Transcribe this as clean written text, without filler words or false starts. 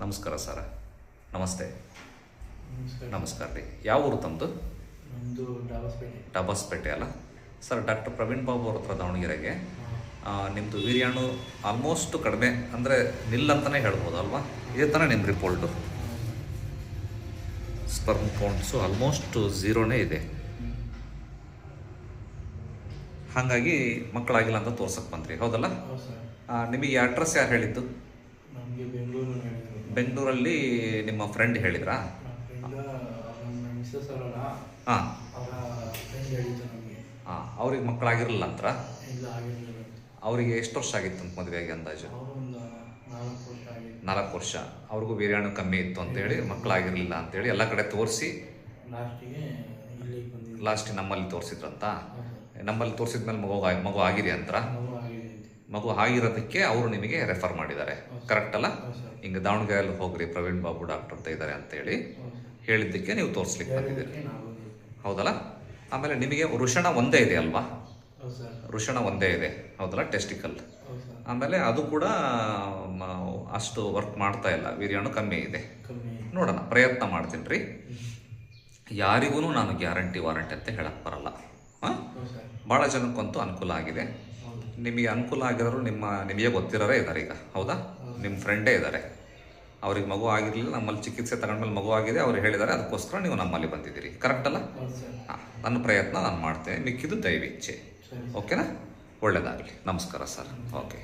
ನಮಸ್ಕಾರ ಸರ್. ನಮಸ್ತೆ. ನಮಸ್ಕಾರ. ನಮಸ್ಕಾರ ರೀ. ಯಾವ ಊರು ತಮ್ಮದು? ನಮ್ಮದು ಡಾಬಸ್ಪೇಟೆ. ಡಾಬಸ್ಪೇಟೆ ಅಲ್ಲ ಸರ್. ಡಾಕ್ಟರ್ ಪ್ರವೀಣ್ ಬಾಬು ಅವ್ರ ಹತ್ರ ದಾವಣಗೆರೆಗೆ. ನಿಮ್ಮದು ವೀರ್ಯಾಣು ಆಲ್ಮೋಸ್ಟ್ ಕಡಿಮೆ ಅಂದರೆ ನಿಲ್ಲಂತಲೇ ಹೇಳ್ಬೋದು ಅಲ್ವಾ? ಇದೇ ಥರ ನಿಮ್ಮ ರಿಪೋರ್ಟು. ಸ್ಪರ್ಮ್ ಕೌಂಟ್ಸು ಆಲ್ಮೋಸ್ಟ್ ಝೀರೋನೇ ಇದೆ. ಹಾಗಾಗಿ ಮಕ್ಕಳಾಗಿಲ್ಲ ಅಂತ ತೋರ್ಸಕ್ಕೆ ಬಂದ್ರಿ, ಹೌದಲ್ಲ? ಹೌದು ಸರ್. ನಿಮಗೆ ಅಡ್ರೆಸ್ ಯಾರು ಹೇಳಿದ್ದು? ನಮಗೆ ಬೆಂಗಳೂರು ಹೇಳಿದ್ರು. ಬೆಂಗಳೂರಲ್ಲಿ ನಿಮ್ಮ ಫ್ರೆಂಡ್ ಹೇಳಿದ್ರಾ? ನಮ್ಮ ಫ್ರೆಂಡ್ ನಮ್ಮ ಮಿಸ್ಸಸ್ ಅವರಲ್ಲ, ಹಾಂ ಅವರ ಫ್ರೆಂಡ್ ಹೇಳಿದ್ದು ನಮಗೆ. ಹಾಂ. ಅವ್ರಿಗೆ ಮಕ್ಕಳಾಗಿರಲಿಲ್ಲ ಅಂತ? ಇಲ್ಲ, ಆಗಿರಲಿಲ್ಲ. ಅವರಿಗೆ ಎಷ್ಟು ವರ್ಷ ಆಗಿತ್ತು ಅಂತ ಮದುವೆಗೆ ಅಂದಾಜು? ಅವರು ಒಂದು 4 ವರ್ಷ ಆಗಿತ್ತು. 4 ವರ್ಷ. ಅವ್ರಿಗೂ ವೀರ್ಯಾಣು ಕಮ್ಮಿ ಇತ್ತು ಅಂತೇಳಿ ಮಕ್ಕಳಾಗಿರಲಿಲ್ಲ ಅಂತೇಳಿ ಎಲ್ಲ ಕಡೆ ತೋರಿಸಿ ಲಾಸ್ಟಿಗೆ ಇಲ್ಲಿಗೆ ಬಂದಿದ್ದು. ಲಾಸ್ಟಿಗೆ ನಮ್ಮಲ್ಲಿ ತೋರಿಸಿದ್ರಂತ. ಹೌದು ಸರ್. ನಮ್ಮಲ್ಲಿ ತೋರಿಸಿದ್ಮೇಲೆ ಮಗು ಆಗಿದೆ ಅಂತ. ಮಗು ಆಗಿದೆ ಅಂತೆ. ಮಗು ಆಗಿರೋದಕ್ಕೆ ಅವರು ನಿಮಗೆ ರೆಫರ್ ಮಾಡಿದ್ದಾರೆ, ಕರೆಕ್ಟ್ ಅಲ್ಲ? ಹೌದು ಸರ್. ಹಿಂಗೆ ದಾವಣಗೆರೆಯಲ್ಲಿ ಹೋಗ್ರಿ ಪ್ರವೀಣ್ ಬಾಬು ಡಾಕ್ಟರ್ ಅಂತ ಇದ್ದಾರೆ ಅಂತೇಳಿ ಹೌದು ಸರ್. ಹೇಳಿದ್ದಕ್ಕೆ ನೀವು ತೋರಿಸ್ಲಿಕ್ಕೆ ಬಂದಿದ್ದೀರಿ, ಹೇಳಿದ್ದಕ್ಕೆ ನಾವು ಬಂದಿದ್ದು. ಹೌದಲ್ಲ? ಆಮೇಲೆ ನಿಮಗೆ ವೃಷಣ ಒಂದೇ ಇದೆ ಅಲ್ವಾ? ಹೌದು ಸರ್. ವೃಷಣ ಒಂದೇ ಇದೆ, ಹೌದಲ್ಲ? ಟೆಸ್ಟಿಕಲ್. ಹೌದು ಸರ್. ಆಮೇಲೆ ಅದು ಕೂಡ ಅಷ್ಟು ವರ್ಕ್ ಮಾಡ್ತಾ ಇಲ್ಲ, ವೀರ್ಯಾಣು ಕಮ್ಮಿ ಇದೆ. ಕಮ್ಮಿ. ನೋಡೋಣ, ಪ್ರಯತ್ನ ಮಾಡ್ತೀನಿ ರೀ. ಯಾರಿಗೂ ನಾನು ಗ್ಯಾರಂಟಿ ವಾರಂಟಿ ಅಂತ ಹೇಳಕ್ಕೆ ಬರಲ್ಲ. ಹಾಂ, ಹೌದು ಸರ್. ಭಾಳ ಜನಕ್ಕಂತೂ ಅನುಕೂಲ ಆಗಿದೆ. ಹೌದು. ನಿಮಗೆ ಅನುಕೂಲ ಆಗಿರೋರು ನಿಮಗೆ ಗೊತ್ತಿರೋರೇ ಇದ್ದಾರೆ ಈಗ, ಹೌದಾ? ನಿಮ್ಮ ಫ್ರೆಂಡೇ ಇದ್ದಾರೆ. ಅವ್ರಿಗೆ ಮಗು ಆಗಿರಲಿಲ್ಲ, ನಮ್ಮಲ್ಲಿ ಚಿಕಿತ್ಸೆ ತಗೊಂಡ್ಮೇಲೆ ಮಗು ಆಗಿದೆ, ಅವ್ರು ಹೇಳಿದ್ದಾರೆ, ಅದಕ್ಕೋಸ್ಕರ ನೀವು ನಮ್ಮಲ್ಲಿ ಬಂದಿದ್ದೀರಿ, ಕರೆಕ್ಟ್ ಅಲ್ಲ? ಹೌದು ಸರ್. ಹಾಂ, ನನ್ನ ಪ್ರಯತ್ನ ನಾನು ಮಾಡ್ತೇನೆ, ಮಿಕ್ಕಿದ್ದು ದಯವಿಚ್ಛೆ. ಸರಿ. ಓಕೆನಾ? ಒಳ್ಳೆಯದಾಗಲಿ. ನಮಸ್ಕಾರ ಸರ್. ಓಕೆ.